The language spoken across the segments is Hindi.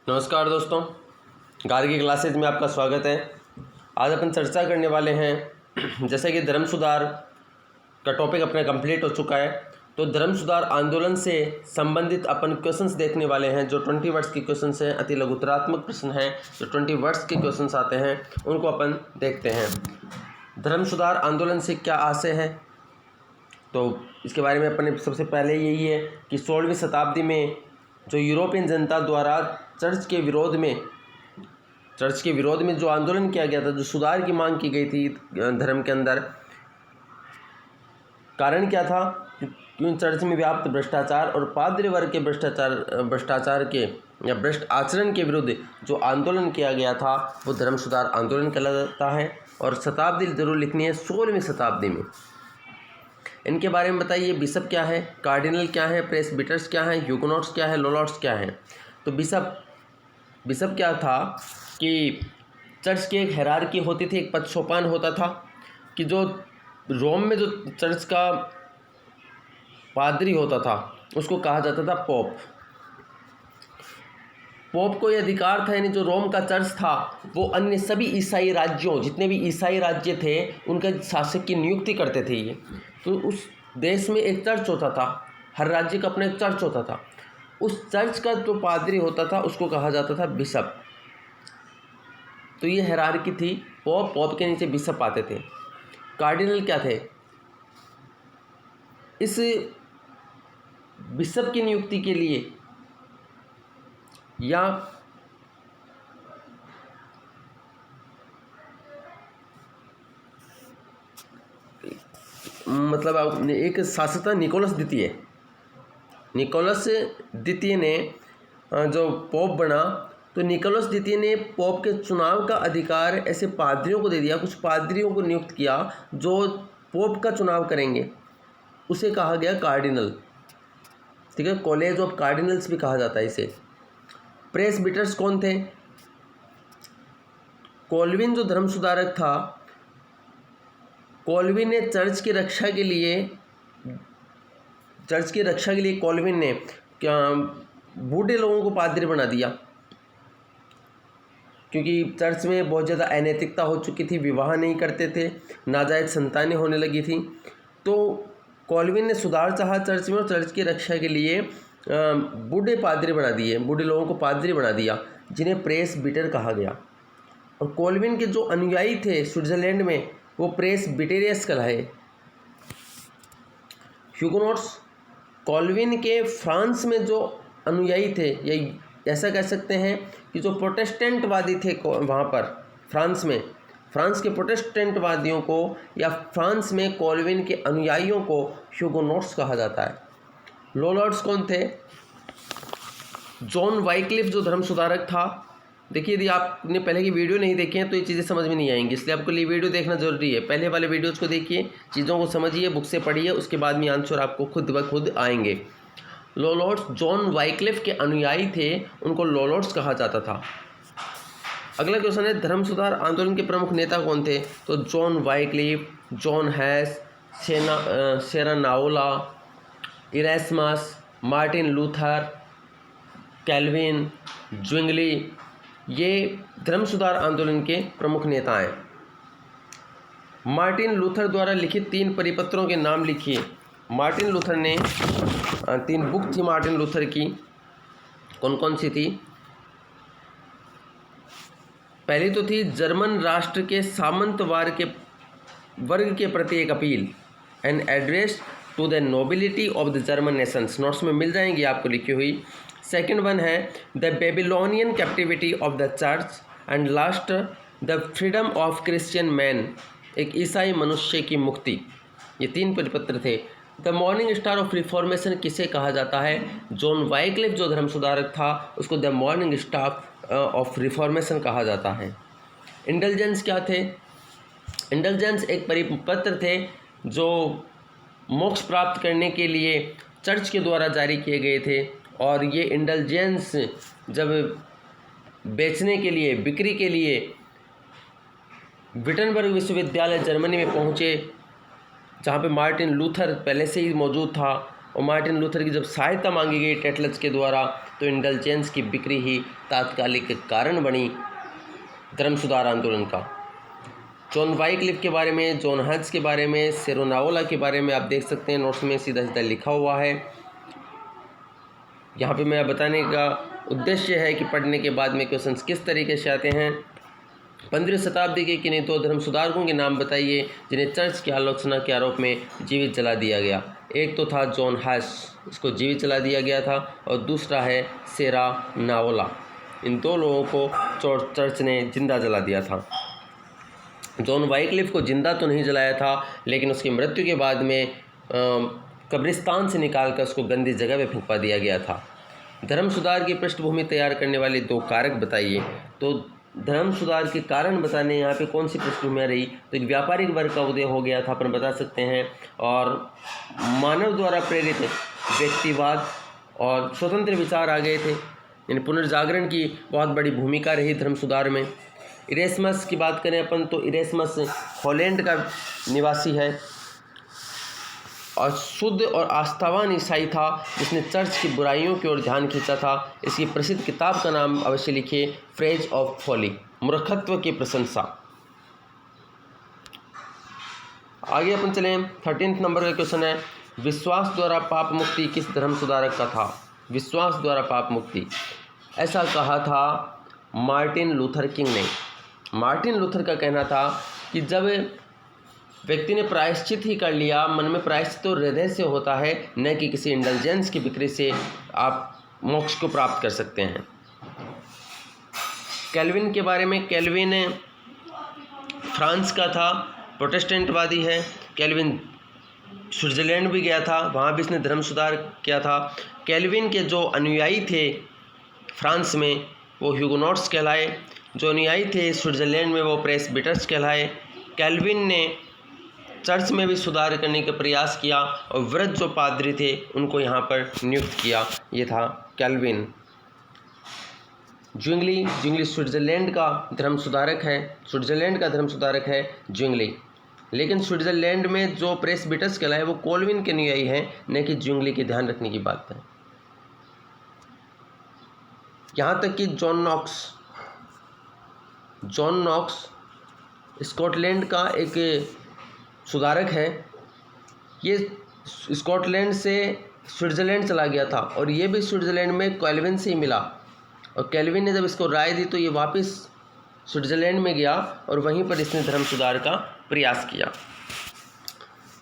नमस्कार दोस्तों, गार्गी क्लासेज में आपका स्वागत है। आज अपन चर्चा करने वाले हैं, जैसे कि धर्म सुधार का टॉपिक अपना कंप्लीट हो चुका है, तो धर्म सुधार आंदोलन से संबंधित अपन क्वेश्चंस देखने वाले हैं। जो 20 वर्ड्स के क्वेश्चंस हैं, अति लघुतरात्मक प्रश्न हैं, जो 20 वर्ड्स के क्वेश्चंस आते हैं उनको अपन देखते हैं। धर्म सुधार आंदोलन से क्या आशय है, तो इसके बारे में अपन सबसे पहले यही है कि 16वीं शताब्दी में जो यूरोपियन जनता द्वारा चर्च के विरोध में जो आंदोलन किया गया था, जो सुधार की मांग की गई थी धर्म के अंदर, कारण क्या था? क्यों चर्च में व्याप्त भ्रष्टाचार और पादरी वर्ग के भ्रष्टाचार के या भ्रष्ट आचरण के विरुद्ध जो आंदोलन किया गया था वो धर्म सुधार आंदोलन कहलाता है। और शताब्दी जरूर लिखनी है, 16वीं शताब्दी में। इनके बारे में बताइए, बिशप क्या है, कार्डिनल क्या है, प्रेसबिटर्स क्या है, ह्यूगोनॉट्स क्या है, लोलॉट्स क्या है। तो बिशप क्या था कि चर्च की एक हायरार्की होती थी, एक पदसोपान होता था कि जो रोम में जो चर्च का पादरी होता था उसको कहा जाता था पोप। पोप को यह अधिकार था, यानी जो रोम का चर्च था वो अन्य सभी ईसाई राज्यों, जितने भी ईसाई राज्य थे, उनका शासक की नियुक्ति करते थे ये। तो उस देश में एक चर्च होता था, हर राज्य का अपना एक चर्च होता था। उस चर्च का जो पादरी होता था उसको कहा जाता था बिशप। तो ये हायरार्की थी, पोप के नीचे बिशप आते थे। कार्डिनल क्या थे? इस बिशप की नियुक्ति के लिए या मतलब एक शासक था निकोलस द्वितीय ने जो पोप बना, तो निकोलस द्वितीय ने पोप के चुनाव का अधिकार ऐसे पादरियों को दे दिया। कुछ पादरियों को नियुक्त किया जो पोप का चुनाव करेंगे, उसे कहा गया कार्डिनल। ठीक है, कॉलेज ऑफ कार्डिनल्स भी कहा जाता है इसे। प्रेसबिटर्स कौन थे? कोल्विन जो धर्म सुधारक था, कोल्विन ने चर्च की रक्षा के लिए कोल्विन ने क्या बूढ़े लोगों को पादरी बना दिया, क्योंकि चर्च में बहुत ज़्यादा अनैतिकता हो चुकी थी, विवाह नहीं करते थे, नाजायज संतानें होने लगी थी। तो कोल्विन ने सुधार चाहा चर्च में और चर्च की रक्षा के लिए बूढ़े लोगों को पादरी बना दिया, जिन्हें प्रेसबिटर कहा गया। और कोल्विन के जो अनुयायी थे स्विट्जरलैंड में, वो प्रेसबिटेरियस कहलाए। ह्यूगोनॉट्स, कोल्विन के फ्रांस में जो अनुयायी थे, या ऐसा कह सकते हैं कि जो प्रोटेस्टेंटवादी थे वहाँ पर फ्रांस के प्रोटेस्टेंटवादियों को या फ्रांस में कोल्विन के अनुयायियों को ह्यूगोनॉट्स कहा जाता है। लोलॉट्स कौन थे? जॉन वाइक्लिफ जो धर्म सुधारक था। देखिए, यदि आपने पहले की वीडियो नहीं देखी है तो ये चीज़ें समझ में नहीं आएंगी, इसलिए आपको ये वीडियो देखना जरूरी है। पहले वाले वीडियोज़ को देखिए, चीज़ों को समझिए, बुक से पढ़िए, उसके बाद में आंसर आपको खुद ब खुद आएंगे। लोलॉट्स जॉन वाइक्लिफ के अनुयायी थे, उनको लोलॉट्स कहा जाता था। अगला क्वेश्चन है, धर्म सुधार आंदोलन के प्रमुख नेता कौन थे? तो जॉन वाइक्लिफ, जॉन हैस, सेरानाओला, इरेस्मस, मार्टिन लूथर, कैल्विन, ज्विंगली, ये धर्म सुधार आंदोलन के प्रमुख नेता हैं। मार्टिन लूथर द्वारा लिखित 3 परिपत्रों के नाम लिखिए। मार्टिन लूथर ने 3 बुक थी मार्टिन लूथर की, कौन कौन सी थी? पहली तो थी जर्मन राष्ट्र के सामंत वर्ग के प्रति एक appeal, an address to the nobility of the German Nations. Notes में मिल जाएंगी आपको लिखी हुई। सेकेंड वन है the Babylonian captivity of the church, and last the freedom of Christian man, एक ईसाई मनुष्य की मुक्ति। ये 3 परिपत्र थे। The morning star of reformation किसे कहा जाता है? जॉन वाइक्लिफ जो धर्म सुधारक था उसको the morning star of reformation कहा जाता है। इंडल्जेंस क्या थे? इंडल्जेंस एक परिपत्र थे जो मोक्ष प्राप्त करने के लिए चर्च के द्वारा जारी किए गए थे। और ये इंडल्जेंस जब बिक्री के लिए विटनबर्ग विश्वविद्यालय जर्मनी में पहुँचे, जहाँ पे मार्टिन लूथर पहले से ही मौजूद था, और मार्टिन लूथर की जब सहायता मांगी गई टेटलस के द्वारा तो इंडल्जेंस की बिक्री ही तात्कालिक कारण बनी धर्म सुधार आंदोलन का। जॉन वाइक्लिफ के बारे में, जॉन हज के बारे में, सेरोनावोला के बारे में आप देख सकते हैं नोट्स में सीधा सीधा लिखा हुआ है। यहाँ पे मेरा बताने का उद्देश्य है कि पढ़ने के बाद में क्वेश्चंस किस तरीके से आते हैं। 15वीं शताब्दी के किन्हीं दो धर्म सुधारकों के नाम बताइए जिन्हें चर्च की आलोचना के आरोप में जीवित जला दिया गया। एक तो था जॉन हस, इसको जीवित जला दिया गया था, और दूसरा है सेरोनावोला। इन दो लोगों को चर्च ने जिंदा जला दिया था। जॉन वाइक्लिफ को जिंदा तो नहीं जलाया था, लेकिन उसकी मृत्यु के बाद में कब्रिस्तान से निकालकर उसको गंदी जगह पे फेंकवा दिया गया था। धर्म सुधार की पृष्ठभूमि तैयार करने वाले दो कारक बताइए। तो धर्म सुधार के कारण बताने यहाँ पे कौन सी पृष्ठभूमि रही, तो एक व्यापारिक वर्ग का उदय हो गया था अपन बता सकते हैं, और मानव द्वारा प्रेरित व्यक्तिवाद और स्वतंत्र विचार आ गए थे, यानी पुनर्जागरण की बहुत बड़ी भूमिका रही धर्म सुधार में। इरेस्मस की बात करें अपन तो इरेस्मस हॉलैंड का निवासी है और शुद्ध और आस्थावान ईसाई था जिसने चर्च की बुराइयों की ओर ध्यान खींचा था। इसकी प्रसिद्ध किताब का नाम अवश्य लिखिए, फ्रेज ऑफ फॉली, मूर्खत्व की प्रशंसा। आगे अपन चलें, 13 नंबर का क्वेश्चन है, विश्वास द्वारा पाप मुक्ति किस धर्म सुधारक का था? विश्वास द्वारा पाप मुक्ति, ऐसा कहा था मार्टिन लूथर किंग ने। मार्टिन लूथर का कहना था कि जब व्यक्ति ने प्रायश्चित ही कर लिया, मन में प्रायश्चित तो हृदय से होता है, न कि किसी इंडल्जेंस की बिक्री से आप मोक्ष को प्राप्त कर सकते हैं। कैल्विन के बारे में, कैल्विन फ्रांस का था, प्रोटेस्टेंटवादी है। कैल्विन स्विट्जरलैंड भी गया था, वहाँ भी इसने धर्म सुधार किया था। कैल्विन के जो अनुयायी थे फ्रांस में वो ह्यूगोनॉट्स कहलाए, जो अनुयायी थे स्विट्जरलैंड में वो प्रेस्बिटर्स कहलाए। कैल्विन ने चर्च में भी सुधार करने का प्रयास किया और वृद्ध जो पादरी थे उनको यहाँ पर नियुक्त किया, ये था कैल्विन। ज्विंगली स्विट्जरलैंड का धर्म सुधारक है, स्विट्जरलैंड का धर्म सुधारक है ज्विंगली, लेकिन स्विट्जरलैंड में जो प्रेस्बिटर्स कहलाए वो कैल्विन के अनुयायी हैं, न कि ज्विंगली की ध्यान रखने की बात है। यहाँ तक कि जॉन नॉक्स स्कॉटलैंड का एक सुधारक है, ये स्कॉटलैंड से स्विट्जरलैंड चला गया था और ये भी स्विट्जरलैंड में कैल्विन से ही मिला, और कैल्विन ने जब इसको राय दी तो ये वापस स्विट्जरलैंड में गया और वहीं पर इसने धर्म सुधार का प्रयास किया।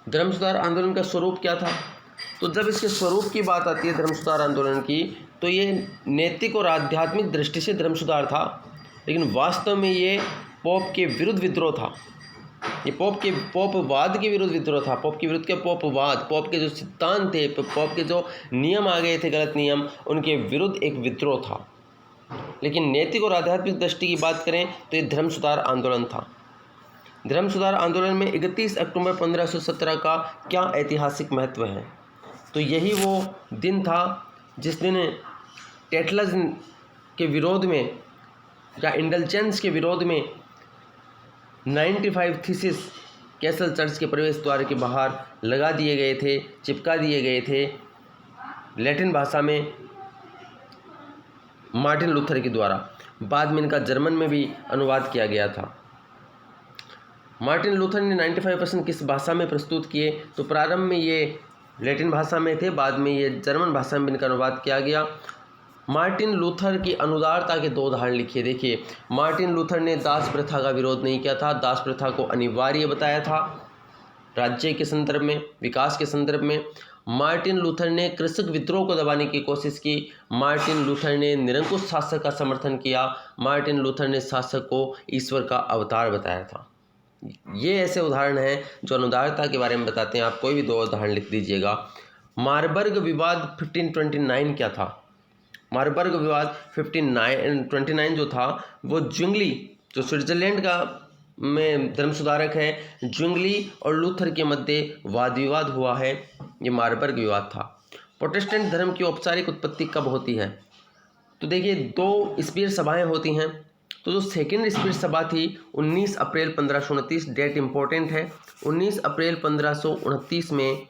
धर्म सुधार आंदोलन का स्वरूप क्या था? तो जब इसके स्वरूप की बात आती है धर्म सुधार आंदोलन की, तो ये नैतिक और आध्यात्मिक दृष्टि से धर्म सुधार था, लेकिन वास्तव में ये पोप के विरुद्ध विद्रोह था। ये पोपवाद के विरुद्ध विद्रोह था। पोप के विरुद्ध क्या? पोपवाद, पोप के जो सिद्धांत थे, पोप के जो नियम आ गए थे, गलत नियम, उनके विरुद्ध एक विद्रोह था। लेकिन नैतिक और आध्यात्मिक दृष्टि की बात करें तो ये धर्म सुधार आंदोलन था। धर्म सुधार आंदोलन में 31 अक्टूबर 1517 का क्या ऐतिहासिक महत्व है? तो यही वो दिन था जिस दिन टेटलस के विरोध में या इंडल्जेंस के विरोध में 95 थीसिस कैसल चर्च के प्रवेश द्वार के बाहर लगा दिए गए थे, चिपका दिए गए थे लैटिन भाषा में मार्टिन लूथर के द्वारा। बाद में इनका जर्मन में भी अनुवाद किया गया था। मार्टिन लूथर ने 95% किस भाषा में प्रस्तुत किए? तो प्रारंभ में ये लैटिन भाषा में थे, बाद में ये जर्मन भाषा में इनका अनुवाद किया गया। मार्टिन लूथर की अनुदारता के दो उदाहरण लिखिए। देखिए, मार्टिन लूथर ने दास प्रथा का विरोध नहीं किया था, दास प्रथा को अनिवार्य बताया था राज्य के संदर्भ में, विकास के संदर्भ में। मार्टिन लूथर ने कृषक विद्रोह को दबाने की कोशिश की। मार्टिन लूथर ने निरंकुश शासक का समर्थन किया। मार्टिन लूथर ने शासक को ईश्वर का अवतार बताया था। ये ऐसे उदाहरण हैं जो अनुदारता के बारे में बताते हैं। आप कोई भी दो उदाहरण लिख दीजिएगा। मारबर्ग विवाद 1529 क्या था? मारबर्ग विवाद 1529 जो था वो ज्विंगली, जो स्विट्जरलैंड का में धर्म सुधारक है, ज्विंगली और लूथर के मध्य वाद विवाद हुआ है, ये मारबर्ग विवाद था। प्रोटेस्टेंट धर्म की औपचारिक उत्पत्ति कब होती है? तो देखिए, 2 स्पीयर सभाएं होती हैं। तो जो सेकेंड स्पीयर सभा थी 19 अप्रैल 1529, डेट इंपॉर्टेंट है। 19 अप्रैल 1529 में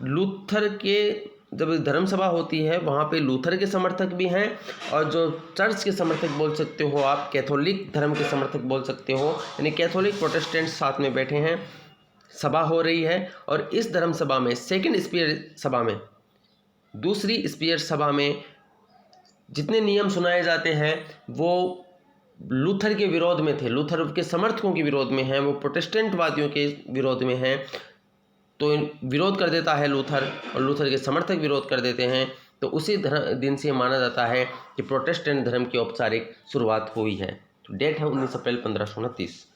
लूथर के जब धर्म सभा होती है वहाँ पे लूथर के समर्थक भी हैं और जो चर्च के समर्थक बोल सकते हो आप, कैथोलिक धर्म के समर्थक बोल सकते हो, यानी कैथोलिक प्रोटेस्टेंट साथ में बैठे हैं, सभा हो रही है। और इस धर्म सभा में, सेकंड स्पीयर सभा में, दूसरी स्पीयर सभा में जितने नियम सुनाए जाते हैं वो लूथर के विरोध में थे, लूथर के समर्थकों के विरोध में हैं, वो प्रोटेस्टेंट वादियों के विरोध में हैं। तो विरोध कर देता है लूथर और लूथर के समर्थक विरोध कर देते हैं। तो उसी दिन से माना जाता है कि प्रोटेस्टेंट धर्म की औपचारिक शुरुआत हुई है। तो डेट है 19 अप्रैल 1529।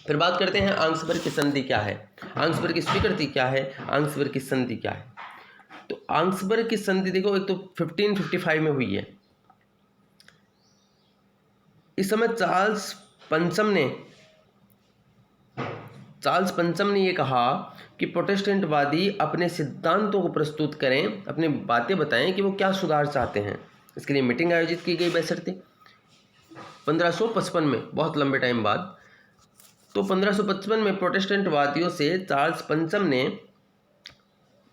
फिर बात करते हैं आंग्सबर्ग की संधि क्या है, आंग्सबर्ग की स्वीकृति क्या है, आंग्सबर्ग की संधि क्या है। तो आंग्सबर्ग की संधि देखो, एक तो 1555 में हुई है। इस समय चार्ल्स पंचम ने ये कहा कि प्रोटेस्टेंटवादी अपने सिद्धांतों को प्रस्तुत करें, अपनी बातें बताएं कि वो क्या सुधार चाहते हैं। इसके लिए मीटिंग आयोजित की गई बैसरती 1555 में, बहुत लंबे टाइम बाद। तो 1555 में प्रोटेस्टेंटवादियों से चार्ल्स पंचम ने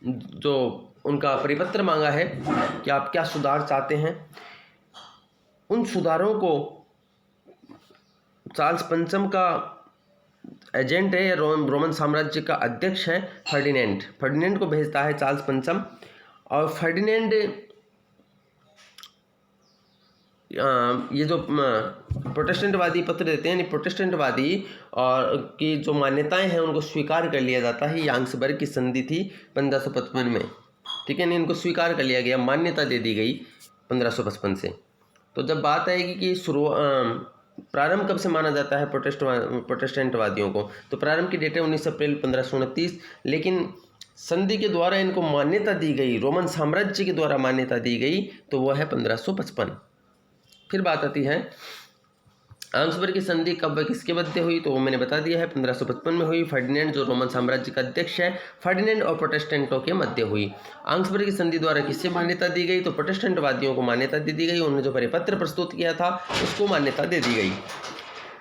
जो उनका परिपत्र मांगा है कि आप क्या सुधार चाहते हैं। उन सुधारों को चार्ल्स पंचम का एजेंट है, रोमन साम्राज्य का अध्यक्ष है फर्डिनेंड को भेजता है चार्ल्स पंचम। और फर्डिनेंड ये जो प्रोटेस्टेंटवादी पत्र देते हैं, प्रोटेस्टेंटवादी और की जो मान्यताएं हैं उनको स्वीकार कर लिया जाता है। ये आंग्सबर्ग की संधि थी 1555 में, ठीक है, नहीं, इनको स्वीकार कर लिया गया, मान्यता दे दी गई 1555 से। तो जब बात आएगी कि प्रारंभ कब से माना जाता है प्रोटेस्टेंटवादियों को, तो प्रारंभ की डेट है 19 अप्रैल 1529, लेकिन संधि के द्वारा इनको मान्यता दी गई, रोमन साम्राज्य के द्वारा मान्यता दी गई, तो वह है 1555। फिर बात आती है आंग्सबर्ग की संधि कब व किसके मध्य हुई, तो वो मैंने बता दिया है 1555 में हुई। फर्डिनेंड जो रोमन साम्राज्य का अध्यक्ष है, फर्डिनेंड और प्रोटेस्टेंटों के मध्य हुई। आंग्सबर्ग की संधि द्वारा किससे मान्यता दी गई, तो प्रोटेस्टेंटवादियों को मान्यता दे दी गई। उन्होंने जो परिपत्र प्रस्तुत किया था उसको मान्यता दे दी गई।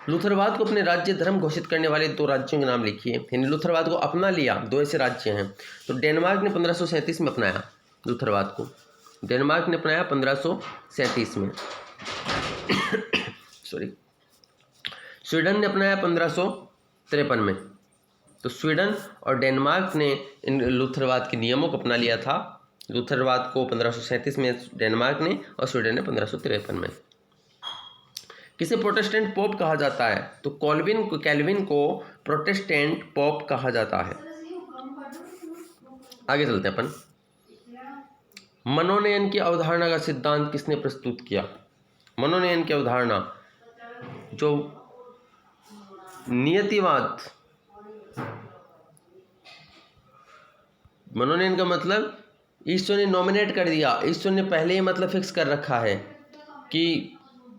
लूथरवाद को अपने राज्य धर्म घोषित करने वाले 2 राज्यों के नाम लिखिए। यानी लूथरवाद को अपना लिया 2 ऐसे राज्य हैं। तो डेनमार्क ने 1537 में अपनाया लूथरवाद को, डेनमार्क ने अपनाया 1537 में सॉरी। स्वीडन ने अपनाया 1553 में। तो स्वीडन और डेनमार्क ने इन लूथरवाद के नियमों को अपना लिया था। लूथरवाद को 1537 में डेनमार्क ने और स्वीडन ने 1553 में। किसे प्रोटेस्टेंट पोप कहा जाता है, तो कैल्विन को प्रोटेस्टेंट पोप कहा जाता है। आगे चलते हैं अपन। मनोनयन की अवधारणा का सिद्धांत किसने प्रस्तुत किया। मनोनयन की अवधारणा, जो नियतिवाद, मनोनयन का मतलब ईश्वर ने नॉमिनेट कर दिया, ईश्वर ने पहले ही मतलब फिक्स कर रखा है कि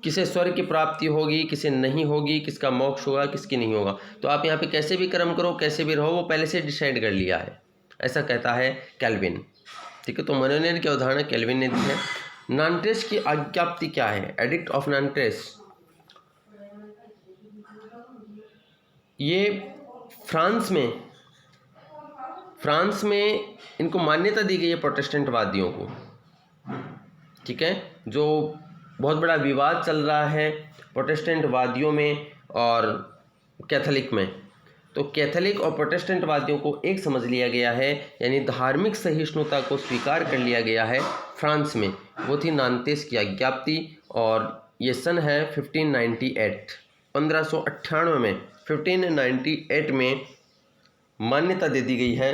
किसे स्वर्ग की प्राप्ति होगी, किसे नहीं होगी, किसका मोक्ष होगा, किसकी नहीं होगा। तो आप यहाँ पे कैसे भी कर्म करो, कैसे भी रहो, वो पहले से डिसाइड कर लिया है, ऐसा कहता है कैल्विन, ठीक है। तो मनोनयन की अवधारणा कैल्विन ने दी है। नांटेस की आज्ञप्ति क्या है, एडिक्ट ऑफ नांटेस, ये फ्रांस में इनको मान्यता दी गई है प्रोटेस्टेंटवादियों को, ठीक है। जो बहुत बड़ा विवाद चल रहा है प्रोटेस्टेंटवादियों में और कैथोलिक में, तो कैथोलिक और प्रोटेस्टेंटवादियों को एक समझ लिया गया है, यानी धार्मिक सहिष्णुता को स्वीकार कर लिया गया है फ्रांस में। वो थी नांतेस की आज्ञप्ति और ये सन है 1598 में 1598 में मान्यता दे दी गई है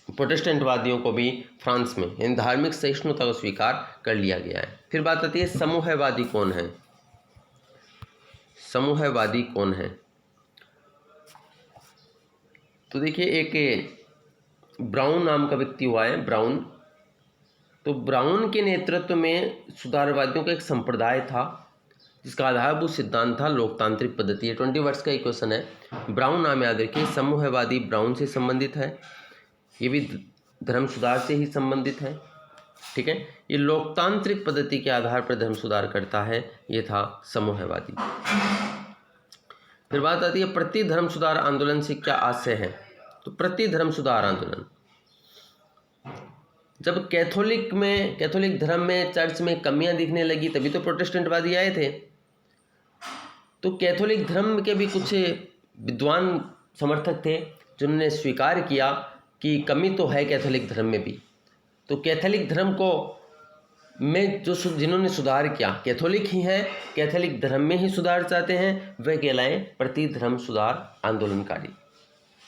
प्रोटेस्टेंटवादियों को भी फ्रांस में, यानी धार्मिक सहिष्णुता को स्वीकार कर लिया गया है। फिर बात आती है समूहवादी कौन है। समूहवादी कौन है, तो देखिए एक ब्राउन नाम का व्यक्ति हुआ है, ब्राउन। तो ब्राउन के नेतृत्व में सुधारवादियों का एक संप्रदाय था जिसका आधारभूत सिद्धांत था लोकतांत्रिक पद्धति। ये 20 वर्ष का एक क्वेश्चन है। ब्राउन नाम याद रखिए, समूहवादी ब्राउन से संबंधित है, ये भी धर्म सुधार से ही संबंधित है, ठीक है। ये लोकतांत्रिक पद्धति के आधार पर धर्म सुधार करता है, ये था समूहवादी। फिर बात आती है प्रति धर्म सुधार आंदोलन से क्या आशय है, तो प्रति धर्म सुधार आंदोलन, जब कैथोलिक धर्म में, चर्च में कमियां दिखने लगी, तभी तो प्रोटेस्टेंटवादी आए थे। तो कैथोलिक धर्म के भी कुछ विद्वान समर्थक थे जिन्होंने स्वीकार किया कि कमी तो है कैथोलिक धर्म में भी। तो कैथोलिक धर्म को में जिन्होंने सुधार किया, कैथोलिक ही हैं, कैथोलिक धर्म में ही सुधार चाहते हैं, वे कहलाएं प्रति धर्म सुधार आंदोलनकारी।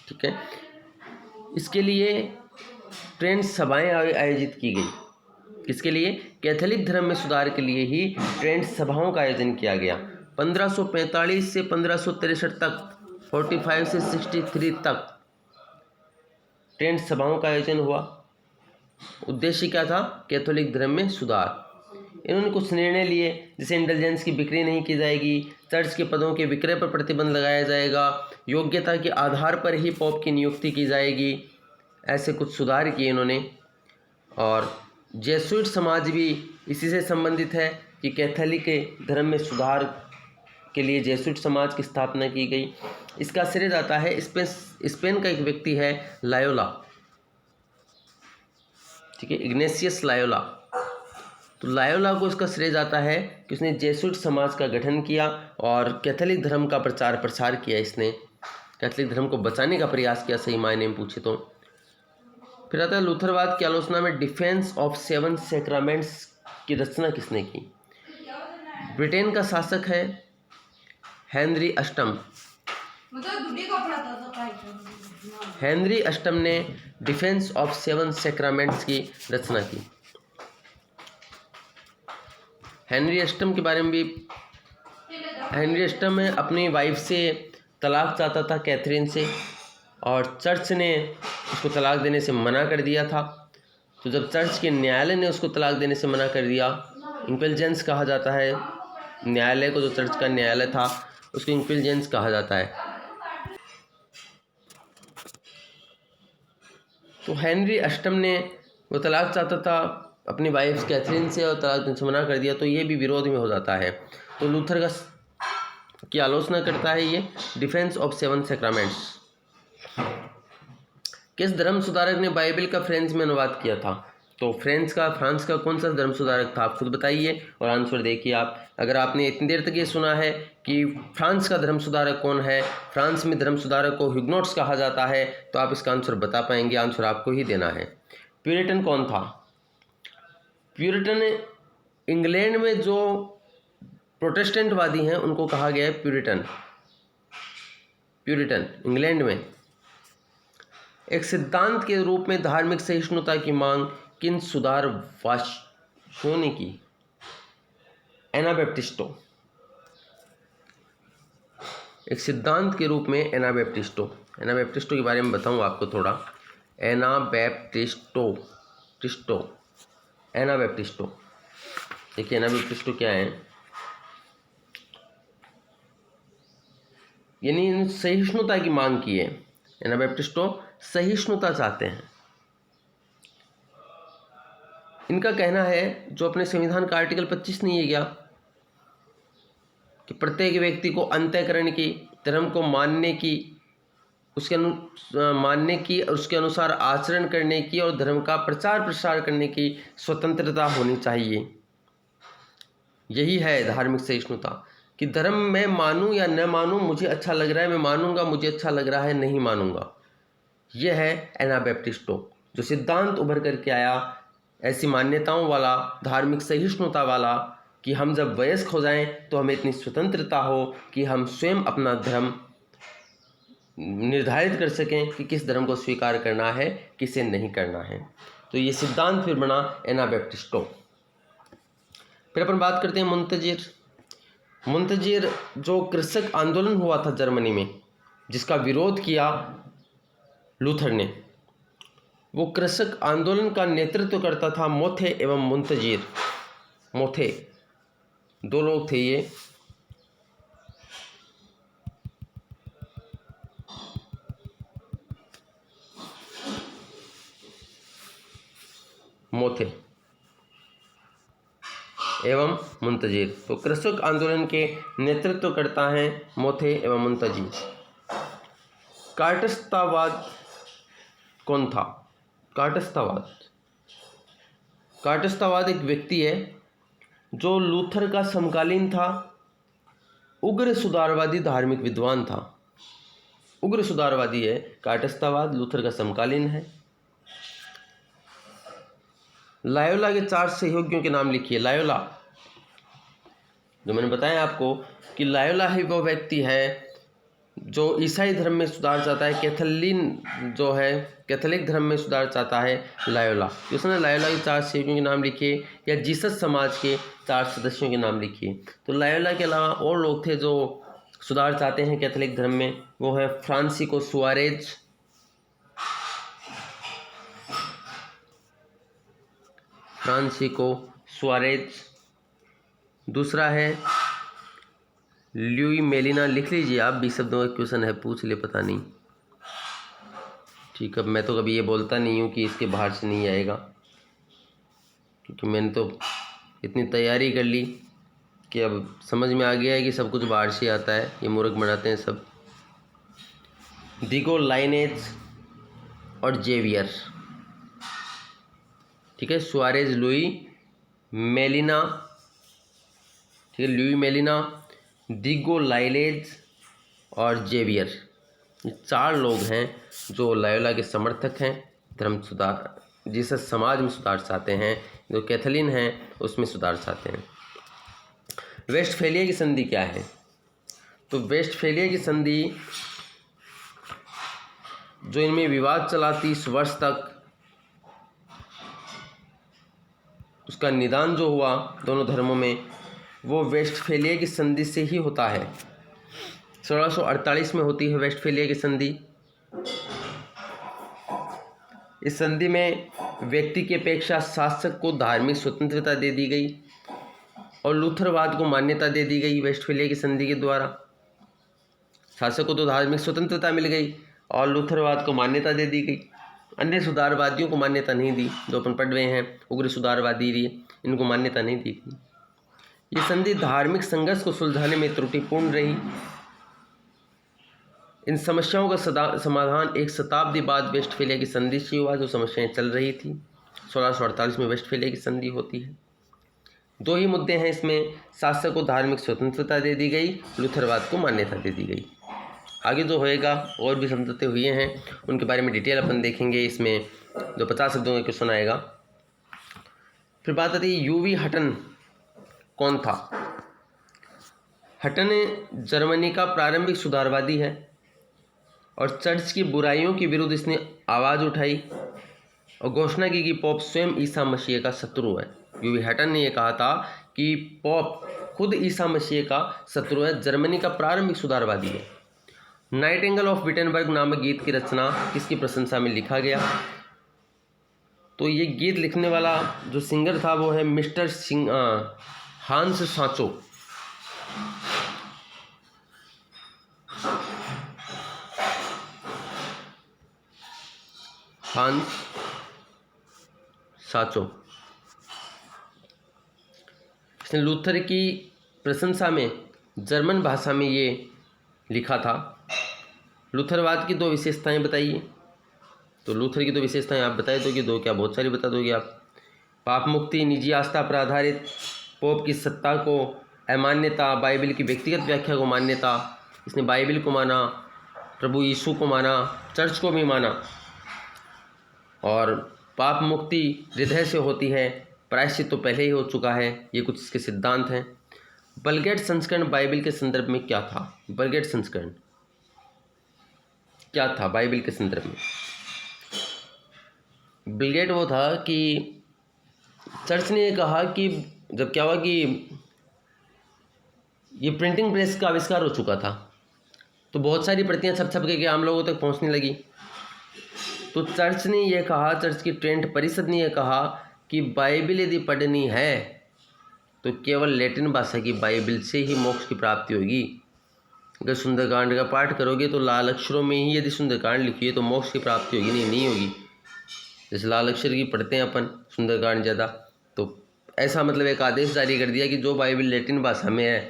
ठीक है, इसके लिए ट्रेंड सभाएं आयोजित की गई। किसके लिए? कैथोलिक धर्म में सुधार के लिए ही ट्रेंड सभाओं का आयोजन किया गया। 1545 से 1563 तक, 45 से 63 तक ट्रेंड सभाओं का आयोजन हुआ। उद्देश्य क्या था? कैथोलिक धर्म में सुधार। इन्होंने कुछ निर्णय लिए, जैसे इंटेलिजेंस की बिक्री नहीं की जाएगी, चर्च के पदों के विक्रय पर प्रतिबंध लगाया जाएगा, योग्यता के आधार पर ही पोप की नियुक्ति की जाएगी। ऐसे कुछ सुधार किए इन्होंने। और जेसुइट समाज भी इसी से संबंधित है कि कैथोलिक धर्म में सुधार के लिए जेसुइट समाज की स्थापना की गई। इसका श्रेय जाता है स्पेन का एक व्यक्ति है लायोला। ठीक है, इग्नेशियस लायोला। तो लायोला को इसका श्रेय जाता है कि उसने जेसुइट समाज का गठन किया और कैथोलिक धर्म का प्रचार प्रसार किया। इसने कैथोलिक धर्म को बचाने का प्रयास किया, सही मायने में पूछे तो। फिर आता है लूथरवाद की आलोचना में डिफेंस ऑफ 7 सैक्रामेंट्स की रचना किसने की? ब्रिटेन का शासक है हेनरी अष्टम। हेनरी अष्टम ने डिफेंस ऑफ 7 सैक्रामेंट्स की रचना की। हेनरी अष्टम के बारे में भी, हेनरी अष्टम अपनी वाइफ से तलाक चाहता था, कैथरीन से, और चर्च ने उसको तलाक देने से मना कर दिया था। तो जब चर्च के न्यायालय ने उसको तलाक देने से मना कर दिया, इंटेलिजेंस कहा जाता है न्यायालय को, जो चर्च का न्यायालय था उसको इंटेलिजेंस कहा जाता है। तो हेनरी अष्टम ने वो तलाक चाहता था अपनी वाइफ कैथरीन से और तलाक देने से मना कर दिया, तो ये भी विरोध में हो जाता है। तो लूथर की आलोचना करता है ये डिफेंस ऑफ 7 सैक्रामेंट्स। किस धर्म सुधारक ने बाइबल का फ्रेंच में अनुवाद किया था? तो फ्रांस का कौन सा धर्म सुधारक था? आप खुद बताइए और आंसर देखिए आप। अगर आपने इतनी देर तक ये सुना है कि फ्रांस का धर्म सुधारक कौन है, फ्रांस में धर्म सुधारक को हुगनोट्स कहा जाता है, तो आप इसका आंसर बता पाएंगे। आंसर आपको ही देना है। प्यूरिटन कौन था? प्यूरिटन इंग्लैंड में जो प्रोटेस्टेंटवादी हैं उनको कहा गया है प्यूरिटन। प्यूरिटन इंग्लैंड में एक सिद्धांत के रूप में धार्मिक सहिष्णुता की मांग किन सुधारवादियों ने की? एनाबैप्टिस्टो। एक सिद्धांत के रूप में एनाबैप्टिस्टो के बारे में बताऊं आपको थोड़ा। एनाबैप्टिस्टो देखिए एनाबैप्टिस्टो क्या है, यानी सहिष्णुता की मांग की है। एनाबैप्टिस्टो सहिष्णुता चाहते हैं। इनका कहना है, जो अपने संविधान का आर्टिकल 25 नहीं है क्या, कि प्रत्येक व्यक्ति को अंतःकरण की, धर्म को मानने की, उसके अनुसार आचरण करने की और धर्म का प्रचार प्रसार करने की स्वतंत्रता होनी चाहिए। यही है धार्मिक सहिष्णुता, कि धर्म मैं मानूं या न मानूं, मुझे अच्छा लग रहा है मैं मानूंगा, मुझे अच्छा लग रहा है नहीं मानूंगा। यह है एनाबैप्टिस्टो, जो सिद्धांत उभर करके आया, ऐसी मान्यताओं वाला, धार्मिक सहिष्णुता वाला, कि हम जब वयस्क हो जाएं तो हमें इतनी स्वतंत्रता हो कि हम स्वयं अपना धर्म निर्धारित कर सकें कि किस धर्म को स्वीकार करना है, किसे नहीं करना है। तो ये सिद्धांत फिर बना एनाबैप्टिस्टो। फिर अपन बात करते हैं मुंतजिर जो कृषक आंदोलन हुआ था जर्मनी में, जिसका विरोध किया लूथर ने, वो कृषक आंदोलन का नेतृत्व करता था मोथे एवं मुंतजिर। मोथे दो लोग थे ये। मोथे एवं मुंतजिर, तो कृषक आंदोलन के नेतृत्व करता है मोथे एवं मुंतजिर। कायटस्थवाद कौन था? कायटस्थवाद काटस्थवाद एक व्यक्ति है जो लूथर का समकालीन था, उग्र सुधारवादी धार्मिक विद्वान था। उग्र सुधारवादी है, काटस्थवाद लूथर का समकालीन है। लायोला के 4 सहयोगियों के नाम लिखिए। लायोला, जो मैंने बताया आपको कि लायोला ही वो व्यक्ति है जो ईसाई धर्म में सुधार चाहता है, कैथोलिक धर्म में सुधार चाहता है लायोला। उसने लायोला के 4 सहयोगियों के नाम लिखिए या जीसस समाज के 4 सदस्यों के नाम लिखिए। तो लायोला के अलावा और लोग थे जो सुधार चाहते हैं कैथोलिक धर्म में, वो है फ्रांसिस्को सुआरेज। दूसरा है ल्यूई मेलिना। लिख लीजिए आप, 20 शब्दों का क्वेश्चन है, पूछ ले, पता नहीं। ठीक है, मैं तो कभी ये बोलता नहीं हूँ कि इसके बाहर से नहीं आएगा, क्योंकि मैंने तो इतनी तैयारी कर ली कि अब समझ में आ गया है कि सब कुछ बाहर से आता है, ये मूर्ख बनाते हैं सब। दिगो लाइनेज और जेवियर, ठीक है। सुआरेज, लुई मेलिना, ठीक है, लुई मेलिना, दिगो लाइलेज और जेवियर, ये 4 लोग हैं जो लायोला के समर्थक हैं, धर्म सुधार, जीसस समाज में सुधार चाहते हैं, जो कैथोलिन हैं उसमें सुधार चाहते हैं। वेस्टफेलिया की संधि क्या है? तो वेस्टफेलिया की संधि, जो इनमें विवाद चला 30 वर्ष तक, उसका निदान जो हुआ दोनों धर्मों में, वो वेस्टफेलिया की संधि से ही होता है। 1648 में होती है वेस्टफेलिया की संधि। इस संधि में व्यक्ति की अपेक्षा शासक को धार्मिक स्वतंत्रता दे दी गई और लूथरवाद को मान्यता दे दी गई। वेस्टफेलिया की संधि के द्वारा शासक को तो धार्मिक स्वतंत्रता मिल गई और लूथरवाद को मान्यता दे दी गई। अन्य सुधारवादियों को मान्यता नहीं दी, जो अपन पढ़ रहे हैं उग्र सुधारवादी रही, इनको मान्यता नहीं दी गई। ये संधि धार्मिक संघर्ष को सुलझाने में त्रुटिपूर्ण रही। इन समस्याओं का समाधान 1 शताब्दी बाद वेस्टफेलिया की संधि से हुआ, जो समस्याएं चल रही थी। 1648 में वेस्टफेलिया की संधि होती है। 2 ही मुद्दे हैं इसमें, शासक को धार्मिक स्वतंत्रता दे दी गई, लूथरवाद को मान्यता दे दी गई। आगे जो होएगा और भी समझौते हुए हैं, उनके बारे में डिटेल अपन देखेंगे। इसमें जो 50 शब्दों का क्वेश्चन आएगा। फिर बात आती है यूवी हटन कौन था? हटन जर्मनी का प्रारंभिक सुधारवादी है और चर्च की बुराइयों के विरुद्ध इसने आवाज़ उठाई और घोषणा की कि पॉप स्वयं ईसा मसीह का शत्रु है। यूवी हटन ने यह कहा था कि पॉप खुद ईसा मसीह का शत्रु है, जर्मनी का प्रारंभिक सुधारवादी है। नाइटिंगेल ऑफ विटेनबर्ग नामक गीत की रचना किसकी प्रशंसा में लिखा गया? तो ये गीत लिखने वाला जो सिंगर था वो है मिस्टर हांस सांचो। हांस सांचो, इसने लूथर की प्रशंसा में जर्मन भाषा में ये लिखा था। लूथरवाद की 2 विशेषताएं बताइए। तो लूथर की 2 विशेषताएं आप बता दोगे? 2 क्या, बहुत सारी बता दोगे आप? पाप मुक्ति, निजी आस्था पर आधारित, पोप की सत्ता को अमान्यता, बाइबल की व्यक्तिगत व्याख्या को मान्यता, इसने बाइबल को माना, प्रभु यीशु को माना, चर्च को भी माना, और पाप मुक्ति हृदय से होती है, प्रायश्चित तो पहले ही हो चुका है। ये कुछ इसके सिद्धांत हैं। बलगेट संस्करण बाइबल के संदर्भ में क्या था? बलगेट संस्करण क्या था बाइबल के संदर्भ में? बलगेट वो था कि चर्च ने कहा कि जब क्या हुआ कि ये प्रिंटिंग प्रेस का आविष्कार हो चुका था, तो बहुत सारी प्रतियां छप छप के आम लोगों तक पहुंचने लगी। तो चर्च ने यह कहा, चर्च की ट्रेंट परिषद ने यह कहा कि बाइबल यदि पढ़नी है तो केवल लैटिन भाषा की बाइबल से ही मोक्ष की प्राप्ति होगी। अगर सुंदरकांड का पाठ करोगे तो लाल अक्षरों में ही यदि सुंदरकांड लिखिए तो मोक्ष की प्राप्ति होगी, नहीं होगी। जैसे लाल अक्षर की पढ़ते हैं अपन सुंदरकांड ज़्यादा, तो ऐसा मतलब एक आदेश जारी कर दिया कि जो बाइबल लैटिन भाषा में है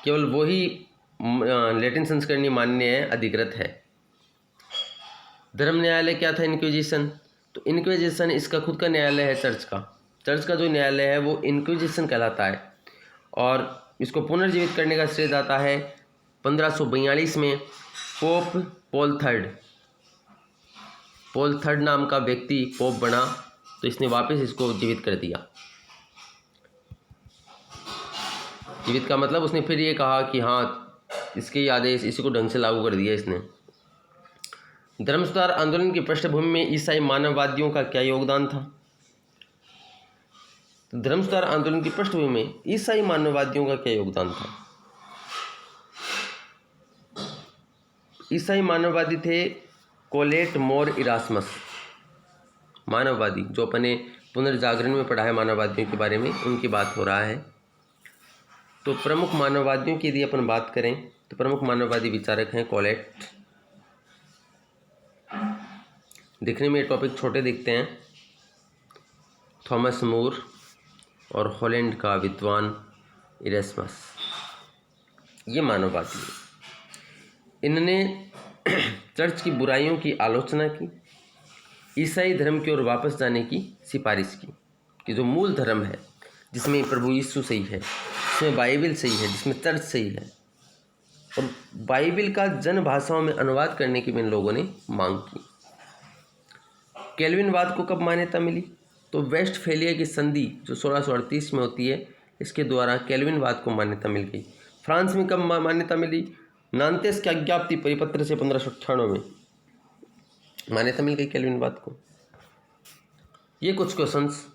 केवल वही लैटिन संस्करण मान्य है, अधिकृत है। धर्म न्यायालय क्या था? इंक्विजिशन। तो इनक्विजिशन इसका खुद का न्यायालय है चर्च का जो न्यायालय है वो इनक्विजिशन कहलाता है। और इसको पुनर्जीवित करने का श्रेय जाता है 1542 में पोप पॉल थर्ड नाम का व्यक्ति पोप बना, तो इसने वापस इसको जीवित कर दिया। जीवित का मतलब उसने फिर ये कहा कि हाँ इसके आदेश इसी को ढंग से लागू कर दिया इसने। धर्म सुधार आंदोलन की पृष्ठभूमि में ईसाई मानववादियों का क्या योगदान था? धर्म सुधार आंदोलन की पृष्ठभूमि में ईसाई मानववादियों का क्या योगदान था? ईसाई मानववादी थे कोलेट मोर इरास्मस, मानववादी जो अपने पुनर्जागरण में पढ़ा है मानववादियों के बारे में, उनकी बात हो रहा है। तो प्रमुख मानववादियों की यदि अपन बात करें तो प्रमुख मानववादी विचारक हैं कोलेट। दिखने में ये टॉपिक छोटे दिखते हैं। थॉमस मूर और हॉलैंड का विद्वान इरास्मस, ये मानववादी हैं। इन्होंने चर्च की बुराइयों की आलोचना की, ईसाई धर्म की ओर वापस जाने की सिफारिश की कि जो मूल धर्म है जिसमें प्रभु यीशु सही है, जिसमें बाइबल सही है, जिसमें चर्च सही है, और बाइबल का जन भाषाओं में अनुवाद करने की इन लोगों ने मांग की। कैल्विनवाद को कब मान्यता मिली? तो वेस्टफेलिया की संधि जो 1638 में होती है, इसके द्वारा कैल्विनवाद को मान्यता मिल गई। फ्रांस में कब मान्यता मिली? नांतेस की आज्ञप्ति परिपत्र से 1598 में मान्यता मिल गई कैल्विनवाद को। ये कुछ क्वेश्चंस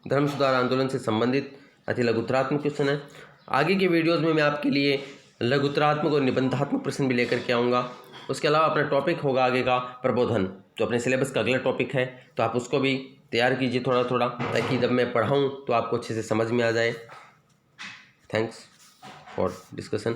धर्म सुधार आंदोलन से संबंधित अति लघुतरात्मक क्वेश्चन है। आगे के वीडियोज़ में मैं आपके लिए लघुतरात्मक और निबंधात्मक प्रश्न भी लेकर के आऊँगा। उसके अलावा अपना टॉपिक होगा आगे का प्रबोधन, जो अपने सिलेबस का अगला टॉपिक है, तो आप उसको भी तैयार कीजिए थोड़ा थोड़ा, ताकि जब मैं पढ़ाऊँ तो आपको अच्छे से समझ में आ जाए। Thanks for discussion.